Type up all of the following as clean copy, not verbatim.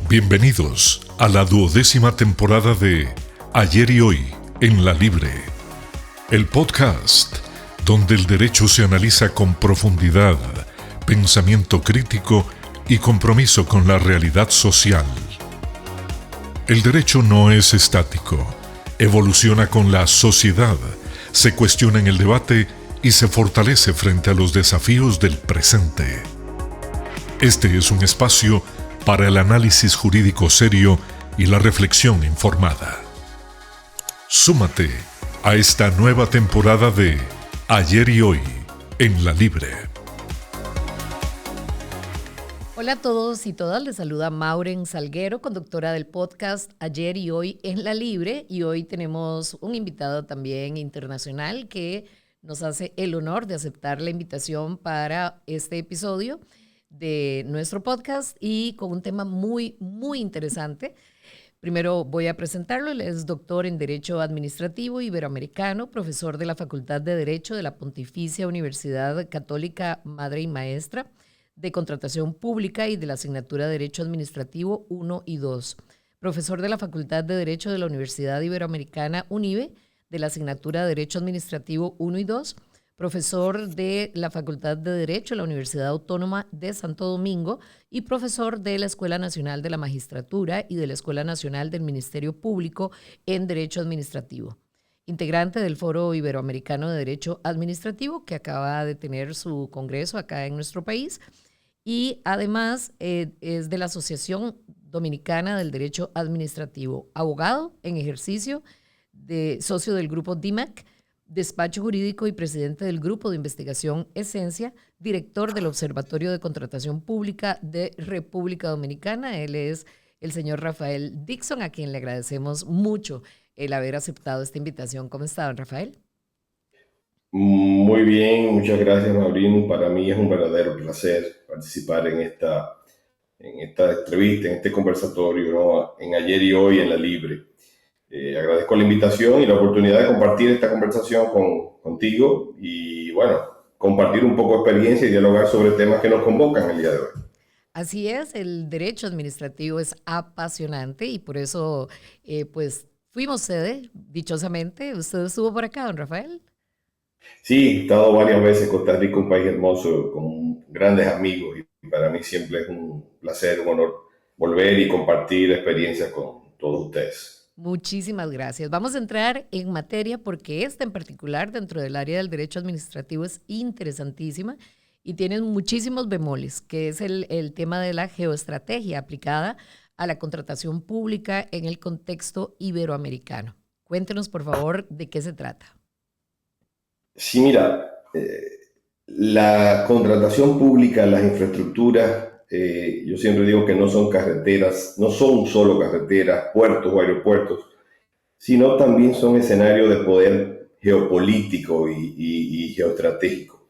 Bienvenidos a la 12ª temporada de Ayer y Hoy en La Libre, el podcast donde el derecho se analiza con profundidad, pensamiento crítico y compromiso con la realidad social. El derecho no es estático, evoluciona con la sociedad, se cuestiona en el debate y se fortalece frente a los desafíos del presente. Este es un espacio para el análisis jurídico serio y la reflexión informada. Súmate a esta nueva temporada de Ayer y Hoy en La Libre. Hola a todos y todas, les saluda Mauren Salguero, conductora del podcast Ayer y Hoy en La Libre, y hoy tenemos un invitado también internacional que nos hace el honor de aceptar la invitación para este episodio de nuestro podcast y con un tema muy interesante. Primero voy a presentarlo. Él es doctor en Derecho Administrativo Iberoamericano, profesor de la Facultad de Derecho de la Pontificia Universidad Católica Madre y Maestra de Contratación Pública y de la asignatura de Derecho Administrativo 1 y 2. Profesor de la Facultad de Derecho de la Universidad Iberoamericana UNIBE de la asignatura de Derecho Administrativo 1 y 2. Profesor de la Facultad de Derecho de la Universidad Autónoma de Santo Domingo y profesor de la Escuela Nacional de la Magistratura y de la Escuela Nacional del Ministerio Público en Derecho Administrativo. Integrante del Foro Iberoamericano de Derecho Administrativo, que acaba de tener su congreso acá en nuestro país, y además es de la Asociación Dominicana del Derecho Administrativo. Abogado en ejercicio, socio del grupo DIMAC, despacho jurídico y presidente del Grupo de Investigación Esencia, director del Observatorio de Contratación Pública de República Dominicana. Él es el señor Rafael Dixon, a quien le agradecemos mucho el haber aceptado esta invitación. ¿Cómo está, don Rafael? Muy bien, muchas gracias, Maureen. Para mí es un verdadero placer participar en esta entrevista, en este conversatorio, ¿no? En Ayer y Hoy en La Libre. Agradezco la invitación y la oportunidad de compartir esta conversación contigo y, bueno, compartir un poco de experiencia y dialogar sobre temas que nos convocan el día de hoy. Así es, el derecho administrativo es apasionante y por eso, pues, fuimos sede, dichosamente. ¿Usted estuvo por acá, don Rafael? Sí, he estado varias veces en Costa Rica, un país hermoso, con grandes amigos, y para mí siempre es un placer, un honor volver y compartir experiencias con todos ustedes. Muchísimas gracias. Vamos a entrar en materia porque esta en particular dentro del área del derecho administrativo es interesantísima y tiene muchísimos bemoles, que es el tema de la geoestrategia aplicada a la contratación pública en el contexto iberoamericano. Cuéntenos, por favor, de qué se trata. Sí, mira, la contratación pública, las infraestructuras, yo siempre digo que no son carreteras, no son solo carreteras, puertos o aeropuertos, sino también son escenarios de poder geopolítico y geoestratégico.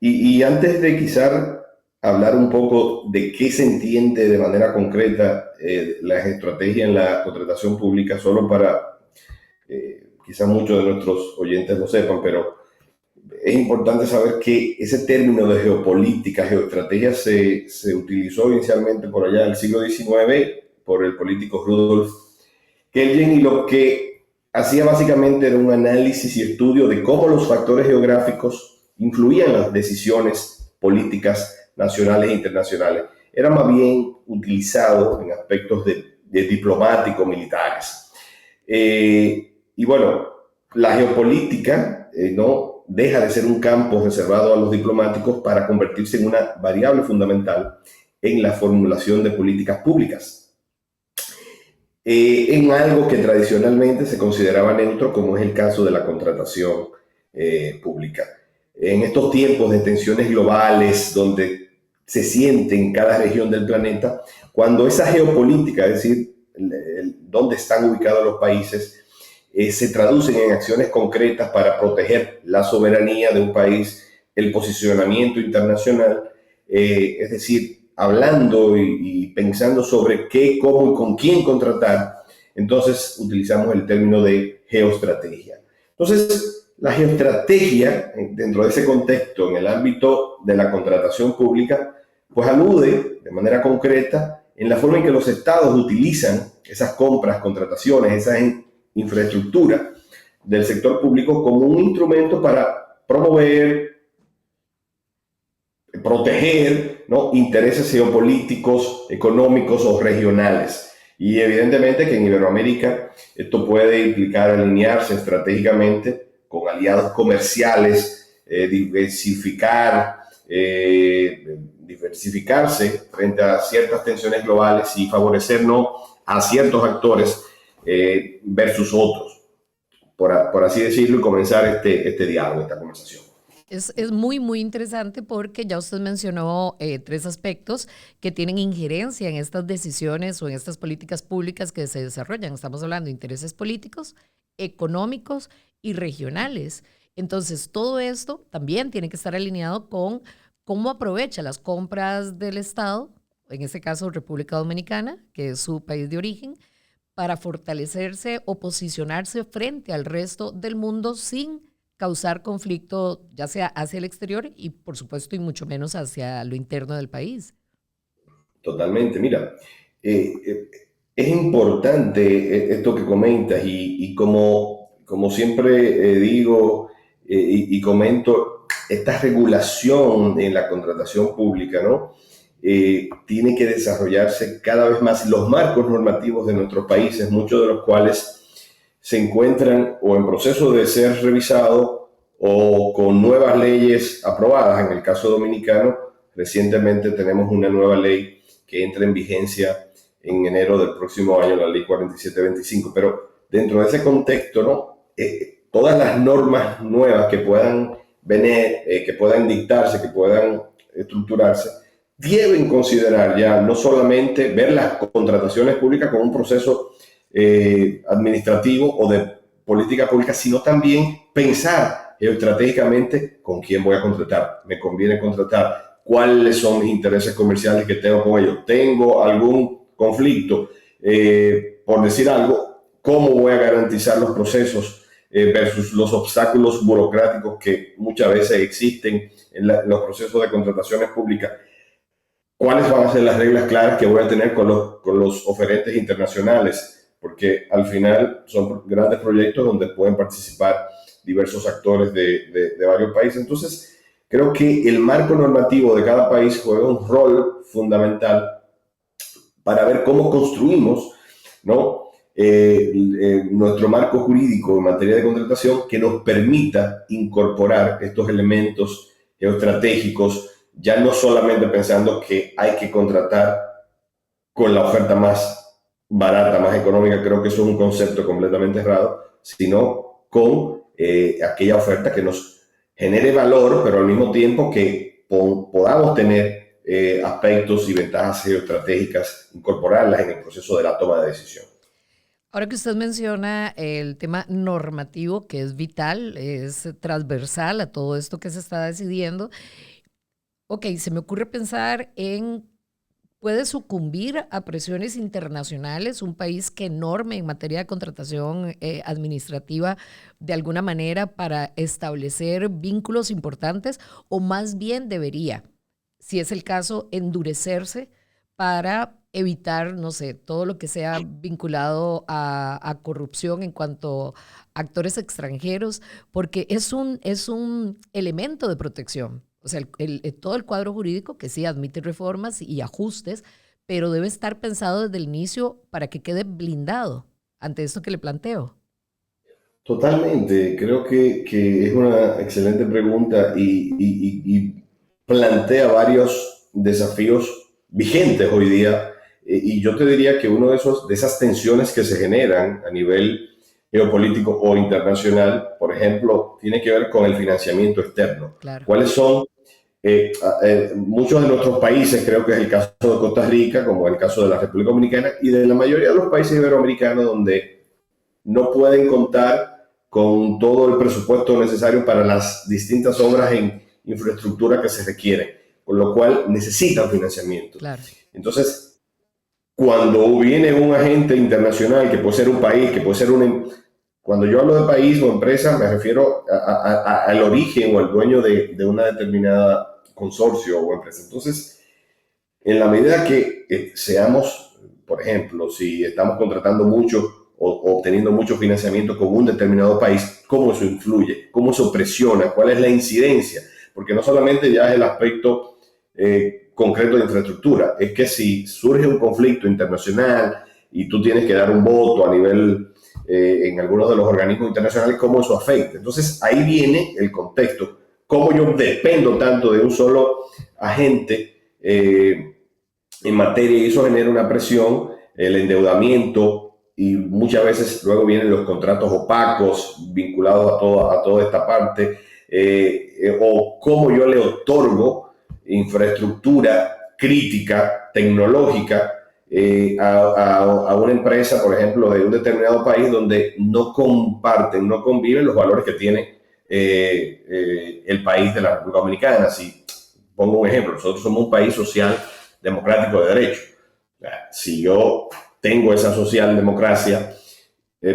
Y antes de quizás hablar un poco de qué se entiende de manera concreta la estrategia en la contratación pública, solo para quizás muchos de nuestros oyentes lo sepan, pero es importante saber que ese término de geopolítica, geoestrategia, se utilizó inicialmente por allá en el siglo XIX por el político Rudolf Kelvin, y lo que hacía básicamente era un análisis y estudio de cómo los factores geográficos influían en las decisiones políticas nacionales e internacionales. Era más bien utilizado en aspectos de diplomáticos, militares. Y bueno, la geopolítica no deja de ser un campo reservado a los diplomáticos para convertirse en una variable fundamental en la formulación de políticas públicas. En algo que tradicionalmente se consideraba neutro, como es el caso de la contratación pública. En estos tiempos de tensiones globales, donde se siente en cada región del planeta, cuando esa geopolítica, es decir, dónde están ubicados los países, se traducen en acciones concretas para proteger la soberanía de un país, el posicionamiento internacional, es decir, hablando y pensando sobre qué, cómo y con quién contratar, entonces utilizamos el término de geoestrategia. Entonces, la geoestrategia, dentro de ese contexto, en el ámbito de la contratación pública, pues alude de manera concreta en la forma en que los estados utilizan esas compras, contrataciones, esa infraestructura del sector público como un instrumento para promover, proteger, ¿no?, intereses geopolíticos, económicos o regionales. Y evidentemente que en Iberoamérica esto puede implicar alinearse estratégicamente con aliados comerciales, diversificarse frente a ciertas tensiones globales y favorecer, ¿no?, a ciertos actores versus otros, por así decirlo, y comenzar este diálogo, esta conversación. Es muy, muy interesante porque ya usted mencionó 3 aspectos que tienen injerencia en estas decisiones o en estas políticas públicas que se desarrollan. Estamos hablando de intereses políticos, económicos y regionales. Entonces, todo esto también tiene que estar alineado con cómo aprovecha las compras del Estado, en este caso República Dominicana, que es su país de origen, para fortalecerse o posicionarse frente al resto del mundo sin causar conflicto, ya sea hacia el exterior y, por supuesto, y mucho menos hacia lo interno del país. Totalmente. Mira, es importante esto que comentas y como siempre digo y comento, esta regulación en la contratación pública, ¿no? Tiene que desarrollarse cada vez más. Los marcos normativos de nuestros países, muchos de los cuales se encuentran o en proceso de ser revisados o con nuevas leyes aprobadas. En el caso dominicano, recientemente tenemos una nueva ley que entra en vigencia en enero del próximo año, la ley 4725. Pero dentro de ese contexto, ¿no?, todas las normas nuevas que puedan venir, que puedan dictarse, que puedan estructurarse, deben considerar ya no solamente ver las contrataciones públicas como un proceso administrativo o de política pública, sino también pensar estratégicamente con quién voy a contratar, me conviene contratar, cuáles son mis intereses comerciales que tengo con ellos, tengo algún conflicto, por decir algo, cómo voy a garantizar los procesos versus los obstáculos burocráticos que muchas veces existen en los procesos de contrataciones públicas. ¿Cuáles van a ser las reglas claras que voy a tener con los oferentes internacionales? Porque al final son grandes proyectos donde pueden participar diversos actores de varios países. Entonces, creo que el marco normativo de cada país juega un rol fundamental para ver cómo construimos, ¿no?, nuestro marco jurídico en materia de contratación que nos permita incorporar estos elementos geoestratégicos, ya no solamente pensando que hay que contratar con la oferta más barata, más económica. Creo que eso es un concepto completamente errado, sino con aquella oferta que nos genere valor, pero al mismo tiempo que podamos tener aspectos y ventajas geoestratégicas, incorporarlas en el proceso de la toma de decisión. Ahora que usted menciona el tema normativo, que es vital, es transversal a todo esto que se está decidiendo, ok, se me ocurre pensar en, ¿puede sucumbir a presiones internacionales un país que norme en materia de contratación administrativa de alguna manera para establecer vínculos importantes, o más bien debería, si es el caso, endurecerse para evitar, no sé, todo lo que sea vinculado a corrupción en cuanto a actores extranjeros, porque es un elemento de protección? O sea, todo el cuadro jurídico que sí admite reformas y ajustes, pero debe estar pensado desde el inicio para que quede blindado ante esto que le planteo. Totalmente, creo que es una excelente pregunta y plantea varios desafíos vigentes hoy día. Y yo te diría que uno de esas tensiones que se generan a nivel geopolítico o internacional, por ejemplo, tiene que ver con el financiamiento externo. Claro. ¿Cuáles son muchos de nuestros países? Creo que es el caso de Costa Rica, como el caso de la República Dominicana y de la mayoría de los países iberoamericanos, donde no pueden contar con todo el presupuesto necesario para las distintas obras en infraestructura que se requieren, con lo cual necesitan financiamiento. Claro. Entonces, cuando viene un agente internacional, que puede ser un país, que puede ser cuando yo hablo de país o empresa, me refiero al origen o al dueño de una determinada consorcio o empresa. Entonces, en la medida que seamos, por ejemplo, si estamos contratando mucho o obteniendo mucho financiamiento con un determinado país, ¿cómo eso influye? ¿Cómo eso presiona? ¿Cuál es la incidencia? Porque no solamente ya es el aspecto concreto de infraestructura, es que si surge un conflicto internacional y tú tienes que dar un voto a nivel en algunos de los organismos internacionales, ¿cómo eso afecta? Entonces ahí viene el contexto. ¿Cómo yo dependo tanto de un solo agente en materia y eso genera una presión, el endeudamiento y muchas veces luego vienen los contratos opacos vinculados a toda esta parte o cómo yo le otorgo infraestructura crítica, tecnológica a una empresa, por ejemplo, de un determinado país donde no comparten, no conviven los valores que tiene el país de la República Dominicana. Si pongo un ejemplo, nosotros somos un país social democrático de derecho. Si yo tengo esa socialdemocracia, se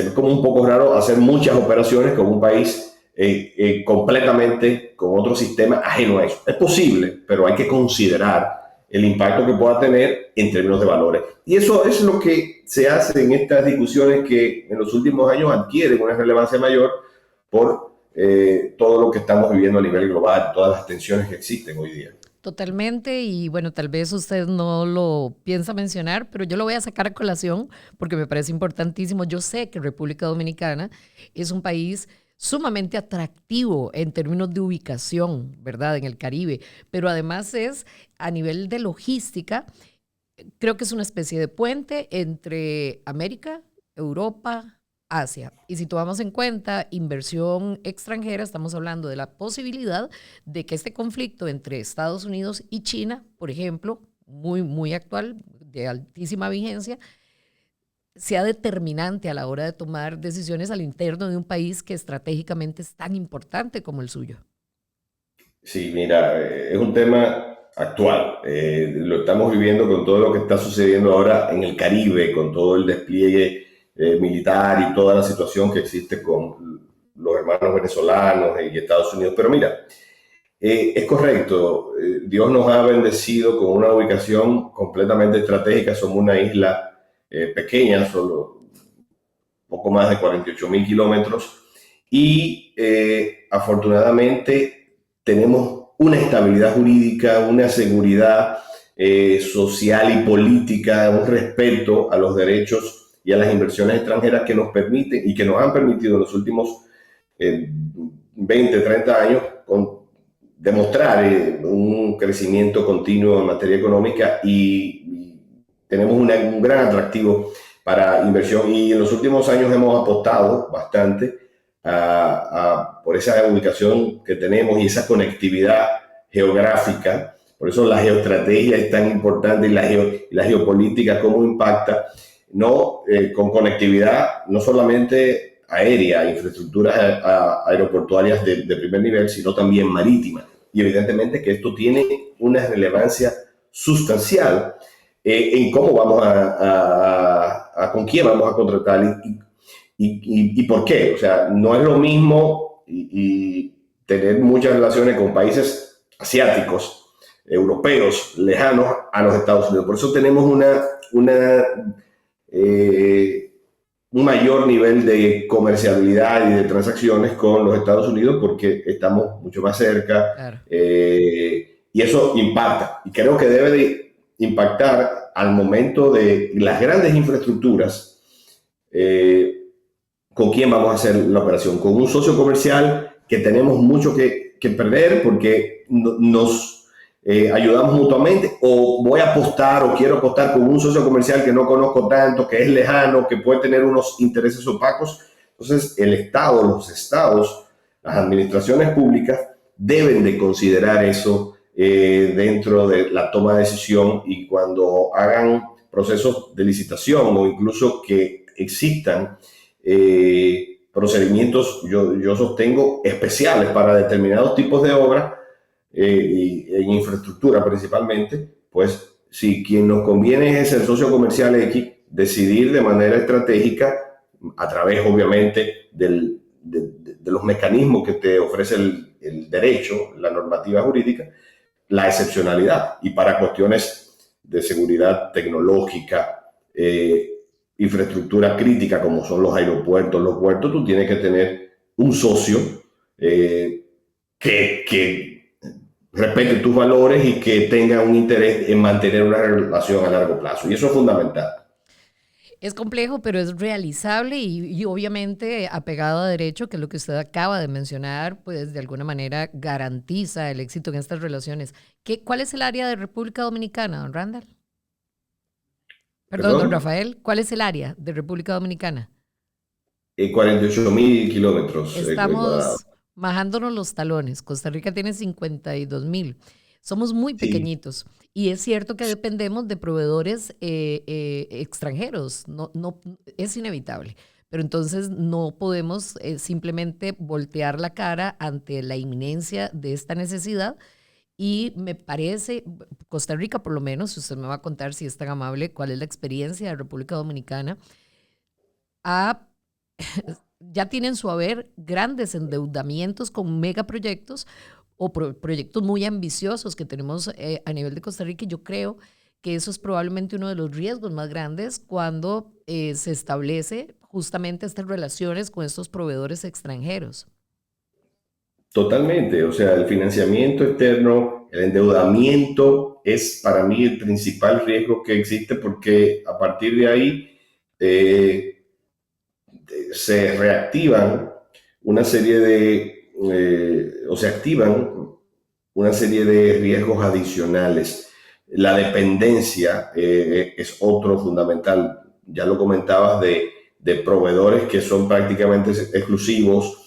ve como un poco raro hacer muchas operaciones con un país completamente con otro sistema ajeno a eso. Es posible, pero hay que considerar el impacto que pueda tener en términos de valores. Y eso es lo que se hace en estas discusiones que en los últimos años adquieren una relevancia mayor por todo lo que estamos viviendo a nivel global, todas las tensiones que existen hoy día. Totalmente, y bueno, tal vez usted no lo piensa mencionar, pero yo lo voy a sacar a colación porque me parece importantísimo. Yo sé que República Dominicana es un país sumamente atractivo en términos de ubicación, ¿verdad? En el Caribe, pero además es a nivel de logística, creo que es una especie de puente entre América, Europa, Asia. Y si tomamos en cuenta inversión extranjera, estamos hablando de la posibilidad de que este conflicto entre Estados Unidos y China, por ejemplo, muy actual, de altísima vigencia, sea determinante a la hora de tomar decisiones al interno de un país que estratégicamente es tan importante como el suyo. Sí, mira, es un tema actual. Lo estamos viviendo con todo lo que está sucediendo ahora en el Caribe, con todo el despliegue militar y toda la situación que existe con los hermanos venezolanos y Estados Unidos. Pero mira, es correcto, Dios nos ha bendecido con una ubicación completamente estratégica. Somos una isla pequeña, solo poco más de 48.000 kilómetros y afortunadamente tenemos una estabilidad jurídica, una seguridad social y política, un respeto a los derechos y a las inversiones extranjeras que nos permiten y que nos han permitido en los últimos 20, 30 años demostrar un crecimiento continuo en materia económica y tenemos un gran atractivo para inversión y en los últimos años hemos apostado bastante por esa ubicación que tenemos y esa conectividad geográfica. Por eso la geoestrategia es tan importante y la geopolítica, cómo impacta, ¿no? Con conectividad no solamente aérea, infraestructuras aeroportuarias de primer nivel, sino también marítima. Y evidentemente que esto tiene una relevancia sustancial en cómo vamos con quién vamos a contratar y por qué. O sea, no es lo mismo y tener muchas relaciones con países asiáticos, europeos, lejanos a los Estados Unidos. Por eso tenemos un mayor nivel de comerciabilidad y de transacciones con los Estados Unidos porque estamos mucho más cerca. Claro. Y eso impacta. Y creo que debe de impactar al momento de las grandes infraestructuras. ¿Con quién vamos a hacer la operación? Con un socio comercial que tenemos mucho que perder porque nos ayudamos mutuamente, o voy a apostar o quiero apostar con un socio comercial que no conozco tanto, que es lejano, que puede tener unos intereses opacos. Entonces el Estado, los estados, las administraciones públicas deben de considerar eso dentro de la toma de decisión y cuando hagan procesos de licitación o incluso que existan procedimientos, yo sostengo, especiales para determinados tipos de obras y en infraestructura principalmente, pues si quien nos conviene es el socio comercial X, decidir de manera estratégica a través obviamente de los mecanismos que te ofrece el derecho, la normativa jurídica, la excepcionalidad. Y para cuestiones de seguridad tecnológica, infraestructura crítica como son los aeropuertos, los puertos, tú tienes que tener un socio que respete tus valores y que tenga un interés en mantener una relación a largo plazo. Y eso es fundamental. Es complejo, pero es realizable y obviamente apegado a derecho, que es lo que usted acaba de mencionar, pues de alguna manera garantiza el éxito en estas relaciones. ¿Cuál es el área de República Dominicana, don Randall? Perdón, don ¿Perdón? Rafael, ¿cuál es el área de República Dominicana? 48.000 kilómetros cuadrados. Estamos majándonos los talones. Costa Rica tiene 52.000. Somos muy Sí, pequeñitos y es cierto que dependemos de proveedores extranjeros. Es inevitable. Pero entonces no podemos simplemente voltear la cara ante la inminencia de esta necesidad. Y me parece, Costa Rica por lo menos, si usted me va a contar si es tan amable, cuál es la experiencia de República Dominicana, ha ya tienen su haber grandes endeudamientos con megaproyectos o proyectos muy ambiciosos que tenemos a nivel de Costa Rica. Y yo creo que eso es probablemente uno de los riesgos más grandes cuando se establece justamente estas relaciones con estos proveedores extranjeros. totalmente. O sea, el financiamiento externo, el endeudamiento es para mí el principal riesgo que existe porque a partir de ahí eh, se reactivan una serie o se activan una serie de riesgos adicionales. La dependencia es otro fundamental. Ya lo comentabas de proveedores que son prácticamente exclusivos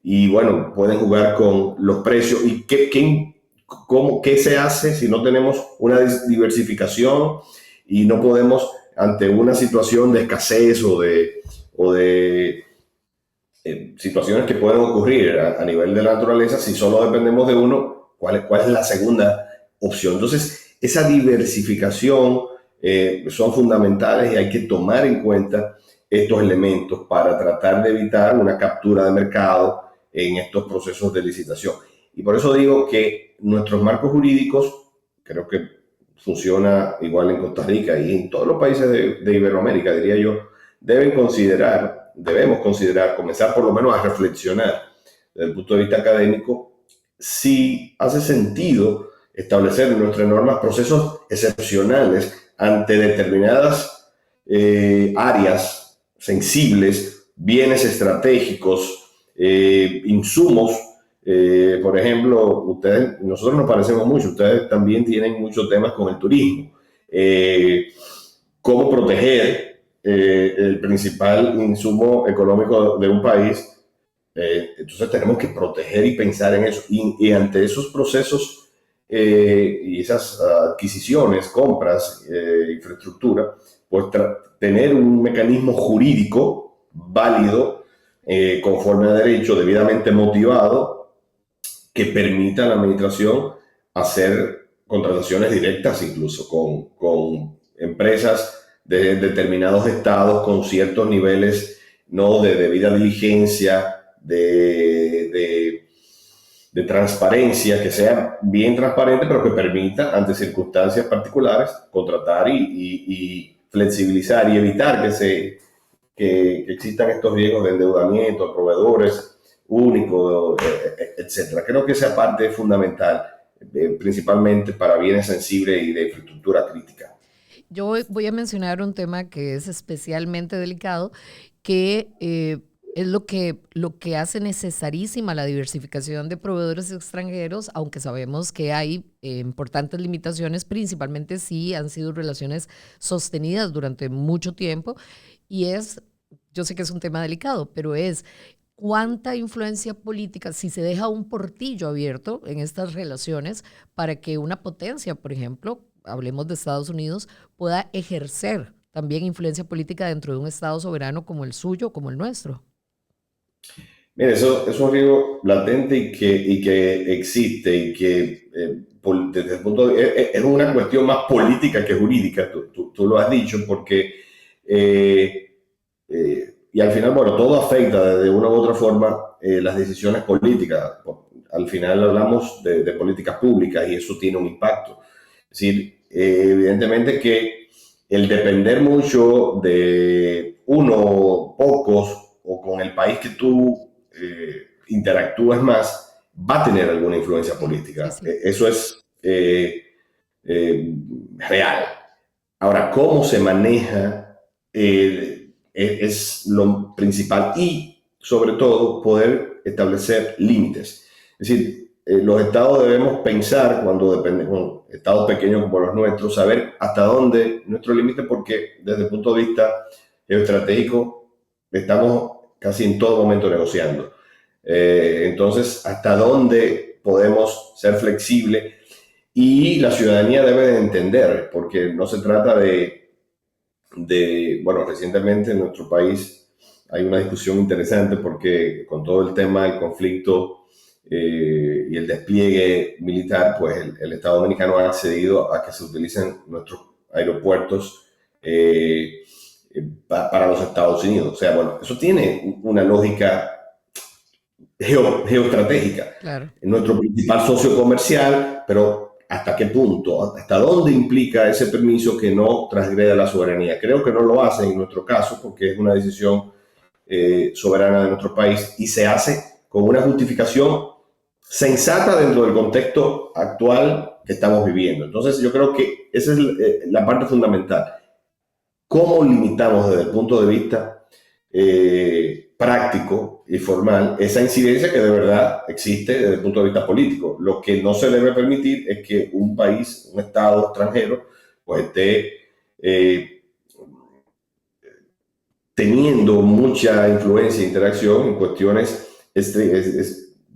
y bueno, pueden jugar con los precios. ¿Y qué se hace si no tenemos una diversificación y no podemos, ante una situación de escasez o de situaciones que pueden ocurrir a nivel de la naturaleza, si solo dependemos de uno, ¿cuál es la segunda opción? Entonces, esa diversificación son fundamentales y hay que tomar en cuenta estos elementos para tratar de evitar una captura de mercado en estos procesos de licitación. Y por eso digo que nuestros marcos jurídicos, creo que funciona igual en Costa Rica y en todos los países de Iberoamérica, diría yo, debemos considerar, comenzar por lo menos a reflexionar desde el punto de vista académico, si hace sentido establecer en nuestras normas procesos excepcionales ante determinadas áreas sensibles, bienes estratégicos, insumos. Por ejemplo, nosotros nos parecemos mucho, ustedes también tienen muchos temas con el turismo. Cómo proteger el principal insumo económico de un país. Entonces tenemos que proteger y pensar en eso. Y ante esos procesos y esas adquisiciones, compras, infraestructura, pues tener un mecanismo jurídico válido, conforme a derecho, debidamente motivado, que permita a la administración hacer contrataciones directas incluso con empresas de determinados estados con ciertos niveles, ¿no?, de debida diligencia, de transparencia, que sea bien transparente, pero que permita, ante circunstancias particulares, contratar y flexibilizar y evitar que existan estos riesgos de endeudamiento, proveedores únicos, etcétera. Creo que esa parte es fundamental, principalmente para bienes sensibles y de infraestructura crítica. Yo voy a mencionar un tema que es especialmente delicado, que es lo que hace necesarísima la diversificación de proveedores extranjeros, aunque sabemos que hay importantes limitaciones, principalmente si han sido relaciones sostenidas durante mucho tiempo. Y yo sé que es un tema delicado, pero es cuánta influencia política, si se deja un portillo abierto en estas relaciones para que una potencia, por ejemplo, hablemos de Estados Unidos, pueda ejercer también influencia política dentro de un Estado soberano como el suyo, como el nuestro. Mire, eso es un riesgo latente y que existe y que desde el punto es una cuestión más política que jurídica, tú lo has dicho, porque y al final, bueno, todo afecta de una u otra forma las decisiones políticas. al final hablamos de políticas públicas y eso tiene un impacto. Es decir, evidentemente que el depender mucho de uno, pocos, o con el país que tú interactúas más, va a tener alguna influencia política. Sí, sí. Eso es real. Ahora, cómo se maneja es lo principal y, sobre todo, poder establecer límites. Es decir, los estados debemos pensar, cuando dependen, estados pequeños como los nuestros, saber hasta dónde nuestro límite, porque desde el punto de vista geoestratégico estamos casi en todo momento negociando. Entonces, hasta dónde podemos ser flexibles y la ciudadanía debe de entender, porque no se trata bueno, recientemente en nuestro país hay una discusión interesante porque con todo el tema del conflicto y el despliegue militar, pues el Estado Dominicano ha accedido a que se utilicen nuestros aeropuertos para los Estados Unidos. O sea, bueno, eso tiene una lógica geoestratégica. Claro. Nuestro principal socio comercial, pero ¿hasta qué punto? ¿Hasta dónde implica ese permiso que no transgreda la soberanía? Creo que no lo hace en nuestro caso porque es una decisión soberana de nuestro país y se hace con una justificación sensata dentro del contexto actual que estamos viviendo. Entonces yo creo que esa es la parte fundamental. ¿Cómo limitamos desde el punto de vista práctico y formal esa incidencia que de verdad existe desde el punto de vista político? Lo que no se debe permitir es que un país, un estado extranjero, pues esté teniendo mucha influencia e interacción en cuestiones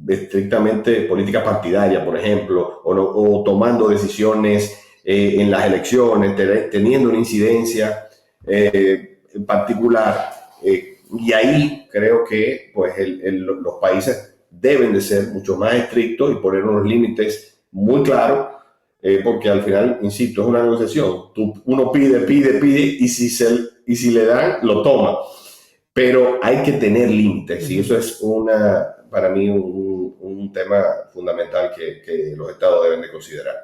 estrictamente política partidaria, por ejemplo, o tomando decisiones en las elecciones, teniendo una incidencia en particular. Y ahí creo que pues, los países deben de ser mucho más estrictos y poner unos límites muy claros, porque al final, insisto, es una negociación. Uno pide y si le dan, lo toma. Pero hay que tener límites y eso es para mí un tema fundamental que los estados deben de considerar.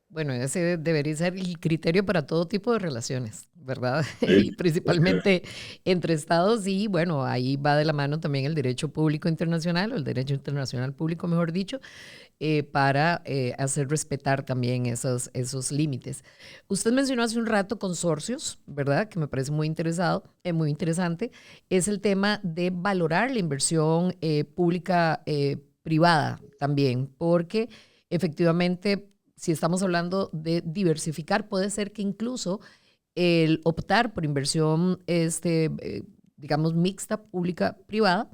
Bueno, ese debería ser el criterio para todo tipo de relaciones, ¿verdad? Sí. Y principalmente entre estados y, bueno, ahí va de la mano también el derecho público internacional, o el derecho internacional público, mejor dicho, para hacer respetar también esos límites. Usted mencionó hace un rato consorcios, ¿verdad? Que me parece muy interesante. Es el tema de valorar la inversión pública privada también, porque efectivamente, si estamos hablando de diversificar, puede ser que incluso el optar por inversión, digamos, mixta, pública-privada,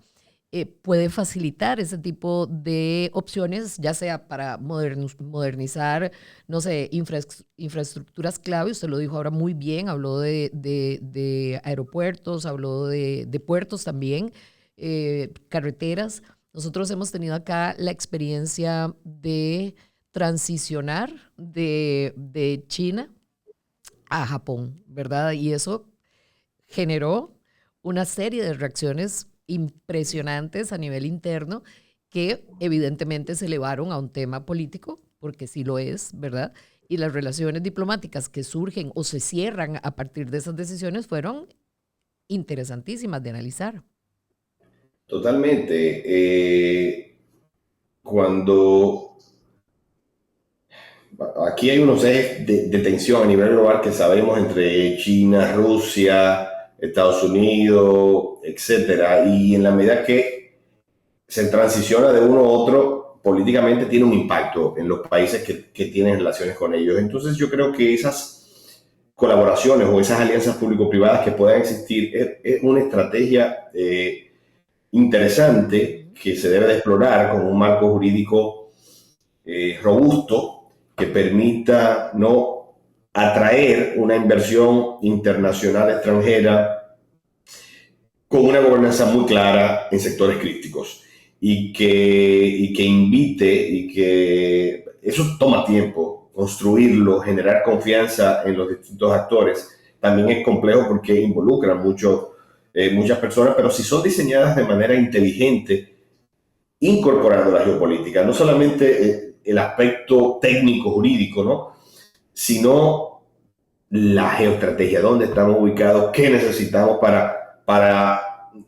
puede facilitar ese tipo de opciones, ya sea para modernizar, no sé, infraestructuras clave. Usted lo dijo ahora muy bien, habló de aeropuertos, habló de puertos también, carreteras. Nosotros hemos tenido acá la experiencia de transicionar de China a Japón, ¿verdad? Y eso generó una serie de reacciones impresionantes a nivel interno que evidentemente se elevaron a un tema político, porque sí lo es, ¿verdad? Y las relaciones diplomáticas que surgen o se cierran a partir de esas decisiones fueron interesantísimas de analizar. Totalmente. Cuando aquí hay unos ejes de tensión a nivel global que sabemos entre China, Rusia, Estados Unidos, etcétera, y en la medida que se transiciona de uno a otro, políticamente tiene un impacto en los países que tienen relaciones con ellos. Entonces yo creo que esas colaboraciones o esas alianzas público-privadas que puedan existir es una estrategia interesante que se debe de explorar con un marco jurídico robusto que permita no atraer una inversión internacional extranjera con una gobernanza muy clara en sectores críticos y que invite y que eso toma tiempo, construirlo, generar confianza en los distintos actores. También es complejo porque involucran muchas personas, pero si son diseñadas de manera inteligente incorporando la geopolítica, no solamente el aspecto técnico jurídico, ¿no? Sino la geoestrategia, dónde estamos ubicados, qué necesitamos para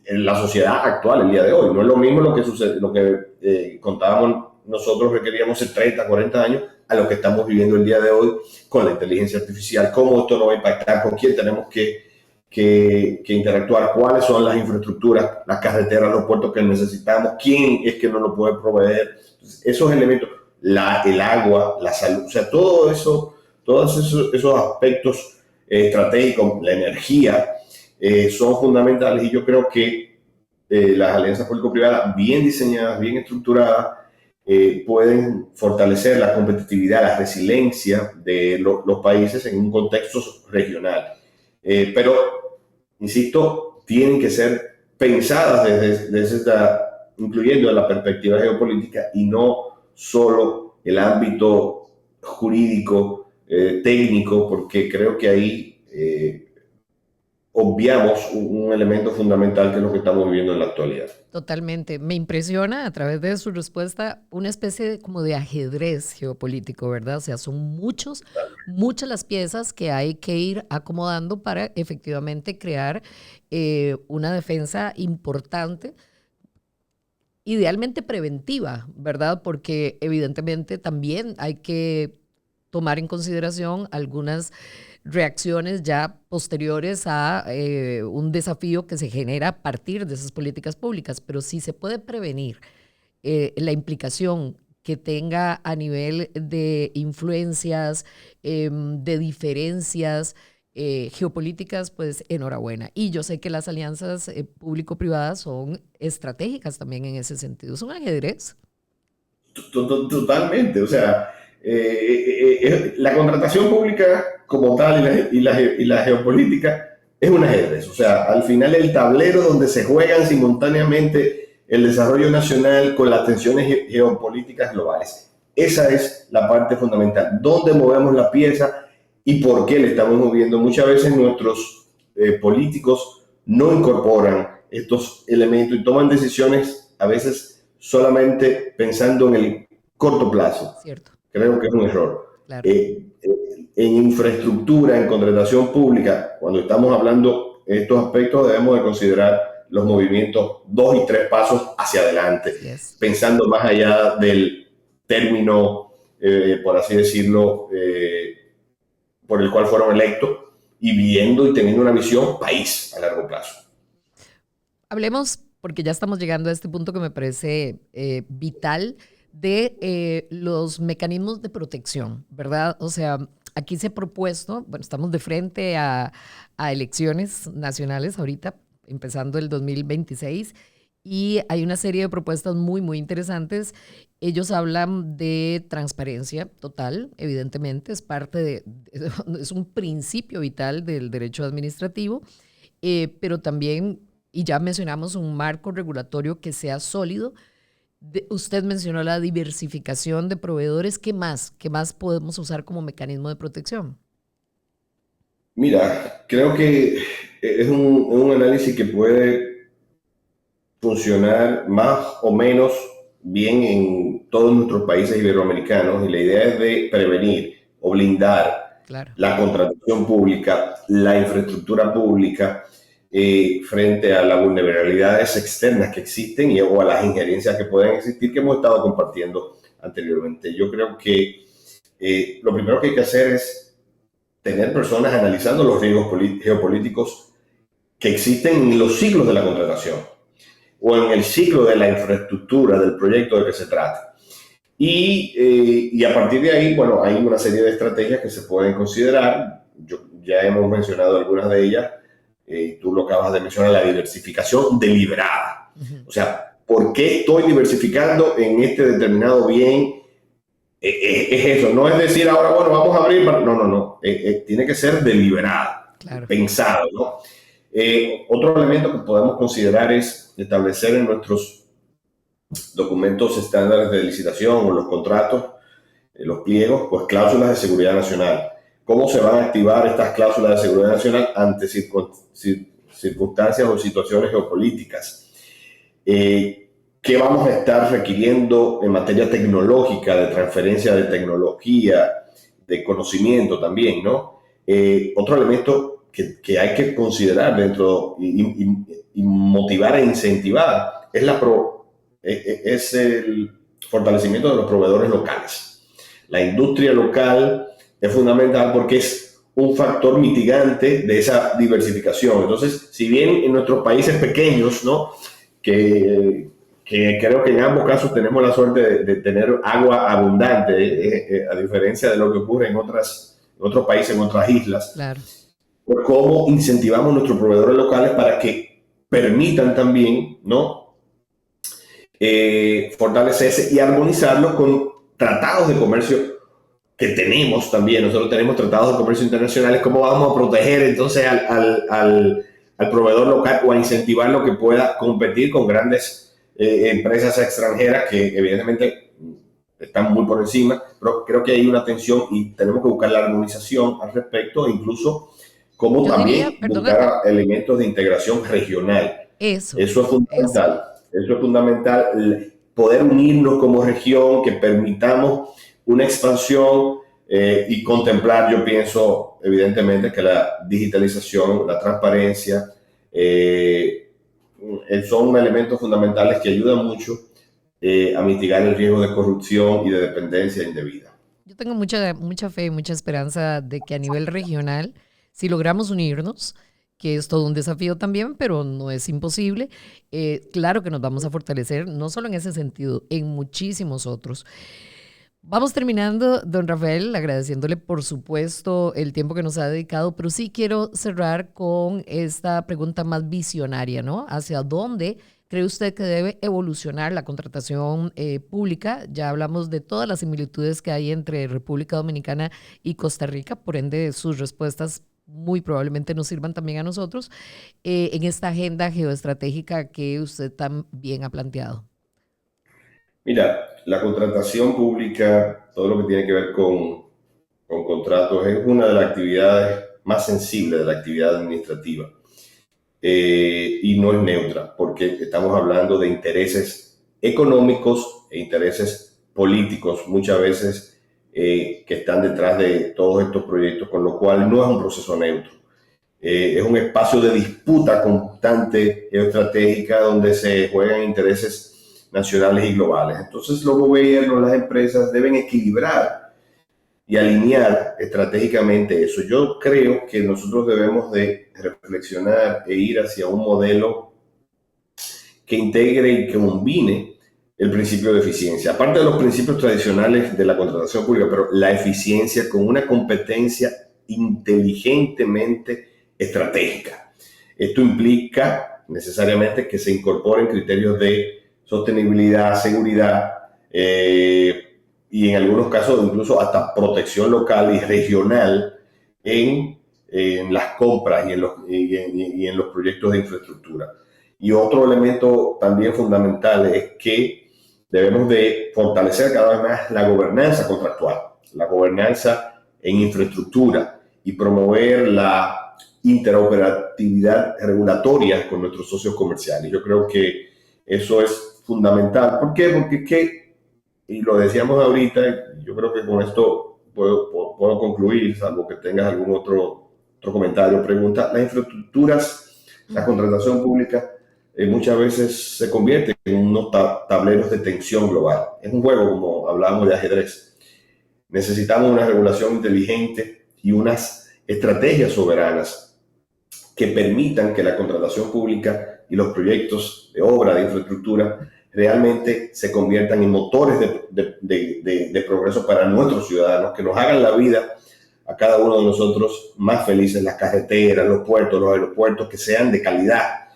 la sociedad actual, el día de hoy. No es lo mismo lo que sucede, lo que contábamos nosotros que queríamos hace 30, 40 años, a lo que estamos viviendo el día de hoy con la inteligencia artificial, cómo esto nos va a impactar, con quién tenemos que interactuar, cuáles son las infraestructuras, las carreteras, los puertos que necesitamos, quién es que no lo puede proveer. Entonces, esos elementos, el agua, la salud, o sea, todo eso, todos esos aspectos estratégicos, la energía, son fundamentales, y yo creo que las alianzas público-privadas bien diseñadas, bien estructuradas, pueden fortalecer la competitividad, la resiliencia de los países en un contexto regional. Pero, insisto, tienen que ser pensadas incluyendo la perspectiva geopolítica y no solo el ámbito jurídico, técnico, porque creo que ahí obviamos un elemento fundamental que es lo que estamos viviendo en la actualidad. Totalmente. Me impresiona a través de su respuesta una especie como de ajedrez geopolítico, ¿verdad? O sea, son muchas las piezas que hay que ir acomodando para efectivamente crear una defensa importante, idealmente preventiva, ¿verdad? Porque evidentemente también hay que tomar en consideración algunas reacciones ya posteriores a un desafío que se genera a partir de esas políticas públicas, pero si se puede prevenir la implicación que tenga a nivel de influencias, de diferencias geopolíticas, pues enhorabuena. Y yo sé que las alianzas público-privadas son estratégicas también en ese sentido. Es un ajedrez. Totalmente, o sea, la contratación pública como tal y la geopolítica es un ajedrez. O sea, al final el tablero donde se juegan simultáneamente el desarrollo nacional con las tensiones geopolíticas globales. Esa es la parte fundamental. ¿Dónde movemos la pieza y por qué le estamos moviendo? Muchas veces nuestros políticos no incorporan estos elementos y toman decisiones a veces solamente pensando en el corto plazo. Cierto. Creo que es un error. Claro. En infraestructura, en contratación pública, cuando estamos hablando de estos aspectos, debemos de considerar los movimientos 2 y 3 pasos hacia adelante, Yes. Pensando más allá del término, por así decirlo, por el cual fueron electos, y viendo y teniendo una visión país a largo plazo. Hablemos, porque ya estamos llegando a este punto que me parece vital, de los mecanismos de protección, ¿verdad? O sea, aquí se ha propuesto, bueno, estamos de frente a elecciones nacionales ahorita, empezando el 2026, y hay una serie de propuestas muy, muy interesantes. Ellos hablan de transparencia total, evidentemente, es parte es un principio vital del derecho administrativo, pero también, y ya mencionamos, un marco regulatorio que sea sólido. Usted mencionó la diversificación de proveedores. ¿Qué más? ¿Qué más podemos usar como mecanismo de protección? Mira, creo que es un análisis que puede funcionar más o menos bien en todos nuestros países iberoamericanos, y la idea es de prevenir o blindar la contratación pública, la infraestructura pública, frente a las vulnerabilidades externas que existen o a las injerencias que pueden existir, que hemos estado compartiendo anteriormente. Yo creo que lo primero que hay que hacer es tener personas analizando los riesgos geopolíticos que existen en los ciclos de la contratación o en el ciclo de la infraestructura del proyecto de que se trata. Y a partir de ahí, bueno, hay una serie de estrategias que se pueden considerar. Ya hemos mencionado algunas de ellas. Tú lo acabas de mencionar, la diversificación deliberada. O sea, ¿por qué estoy diversificando en este determinado bien? Es eso, no es decir ahora, bueno, vamos a abrir. No. Tiene que ser deliberado, pensado, ¿no? Otro elemento que podemos considerar es establecer en nuestros documentos estándares de licitación o los contratos, los pliegos, pues cláusulas de seguridad nacional. ¿Cómo se van a activar estas cláusulas de seguridad nacional ante circunstancias o situaciones geopolíticas? ¿Qué qué vamos a estar requiriendo en materia tecnológica, de transferencia de tecnología, de conocimiento también, ¿no? Otro elemento que hay que considerar dentro y motivar e incentivar es el fortalecimiento de los proveedores locales. La industria local es fundamental porque es un factor mitigante de esa diversificación. Entonces, si bien en nuestros países pequeños, ¿no? que creo que en ambos casos tenemos la suerte de tener agua abundante, a diferencia de lo que ocurre en otros países, en otras islas. Claro. ¿Cómo incentivamos a nuestros proveedores locales para que permitan también, ¿no? Fortalecerse y armonizarlo con tratados de comercio que tenemos también. Nosotros tenemos tratados de comercio internacionales. ¿Cómo vamos a proteger entonces al proveedor local o a incentivarlo que pueda competir con grandes empresas extranjeras que evidentemente están muy por encima? Pero creo que hay una tensión y tenemos que buscar la armonización al respecto, e incluso como Yo también diría, perdón, buscar elementos de integración regional. eso, Eso es eso. fundamental. Eso es fundamental, poder unirnos como región, que permitamos una expansión y contemplar, yo pienso, evidentemente, que la digitalización, la transparencia, son elementos fundamentales que ayudan mucho a mitigar el riesgo de corrupción y de dependencia indebida. Yo tengo mucha fe y mucha esperanza de que a nivel regional, si logramos unirnos, que es todo un desafío también, pero no es imposible, claro que nos vamos a fortalecer, no solo en ese sentido, en muchísimos otros. Vamos terminando, don Rafael, agradeciéndole por supuesto el tiempo que nos ha dedicado, pero sí quiero cerrar con esta pregunta más visionaria, ¿no? ¿Hacia dónde cree usted que debe evolucionar la contratación pública? Ya hablamos de todas las similitudes que hay entre República Dominicana y Costa Rica, por ende sus respuestas muy probablemente nos sirvan también a nosotros en esta agenda geoestratégica que usted también ha planteado. Mira, la contratación pública, todo lo que tiene que ver con contratos, es una de las actividades más sensibles de la actividad administrativa. Y no es neutra, porque estamos hablando de intereses económicos e intereses políticos, muchas veces que están detrás de todos estos proyectos, con lo cual no es un proceso neutro. Es un espacio de disputa constante geoestratégica donde se juegan intereses nacionales y globales. Entonces los gobiernos, las empresas deben equilibrar y alinear estratégicamente eso. Yo creo que nosotros debemos de reflexionar e ir hacia un modelo que integre y que combine el principio de eficiencia, aparte de los principios tradicionales de la contratación pública, pero la eficiencia con una competencia inteligentemente estratégica. Esto implica necesariamente que se incorporen criterios de sostenibilidad, seguridad y en algunos casos incluso hasta protección local y regional en las compras y en los proyectos de infraestructura. Y otro elemento también fundamental es que debemos de fortalecer cada vez más la gobernanza contractual, la gobernanza en infraestructura y promover la interoperatividad regulatoria con nuestros socios comerciales. Yo creo que eso es fundamental. ¿Por qué? Porque, y lo decíamos ahorita, yo creo que con esto puedo concluir, salvo que tengas algún otro comentario o pregunta. Las infraestructuras, la contratación pública, muchas veces se convierte en unos tableros de tensión global. Es un juego, como hablábamos, de ajedrez. Necesitamos una regulación inteligente y unas estrategias soberanas que permitan que la contratación pública y los proyectos de obra, de infraestructura, realmente se conviertan en motores de progreso para nuestros ciudadanos, que nos hagan la vida a cada uno de nosotros más felices, las carreteras, los puertos, los aeropuertos, que sean de calidad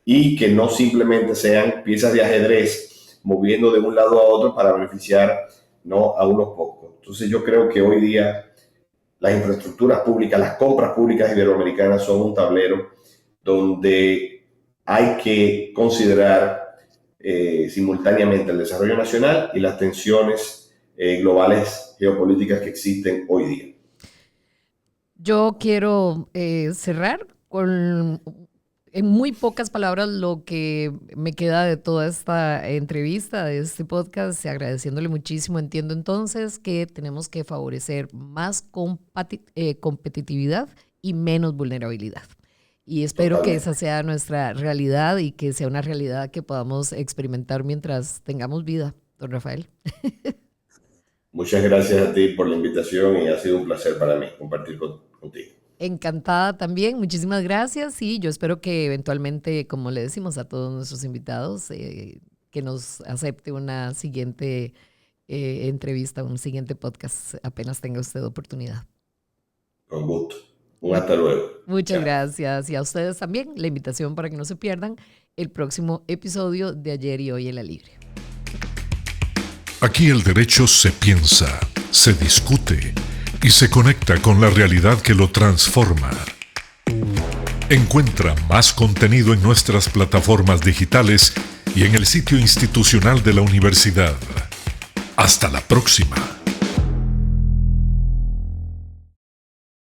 y que no simplemente sean piezas de ajedrez moviendo de un lado a otro para beneficiar, ¿no?, a unos pocos. Entonces yo creo que hoy día las infraestructuras públicas, las compras públicas iberoamericanas son un tablero donde hay que considerar simultáneamente el desarrollo nacional y las tensiones globales geopolíticas que existen hoy día. Yo quiero cerrar con en muy pocas palabras, lo que me queda de toda esta entrevista, de este podcast, agradeciéndole muchísimo. Entiendo entonces que tenemos que favorecer más competitividad y menos vulnerabilidad. Y espero que esa sea nuestra realidad y que sea una realidad que podamos experimentar mientras tengamos vida, don Rafael. Muchas gracias a ti por la invitación y ha sido un placer para mí compartir contigo. Encantada también, muchísimas gracias y yo espero que eventualmente, como le decimos a todos nuestros invitados, que nos acepte una siguiente entrevista, un siguiente podcast, apenas tenga usted oportunidad. Con gusto. Hasta luego. Muchas gracias y a ustedes también la invitación para que no se pierdan el próximo episodio de Ayer y Hoy en la Libre. Aquí el derecho se piensa, se discute y se conecta con la realidad que lo transforma. Encuentra más contenido en nuestras plataformas digitales y en el sitio institucional de la universidad. Hasta la próxima.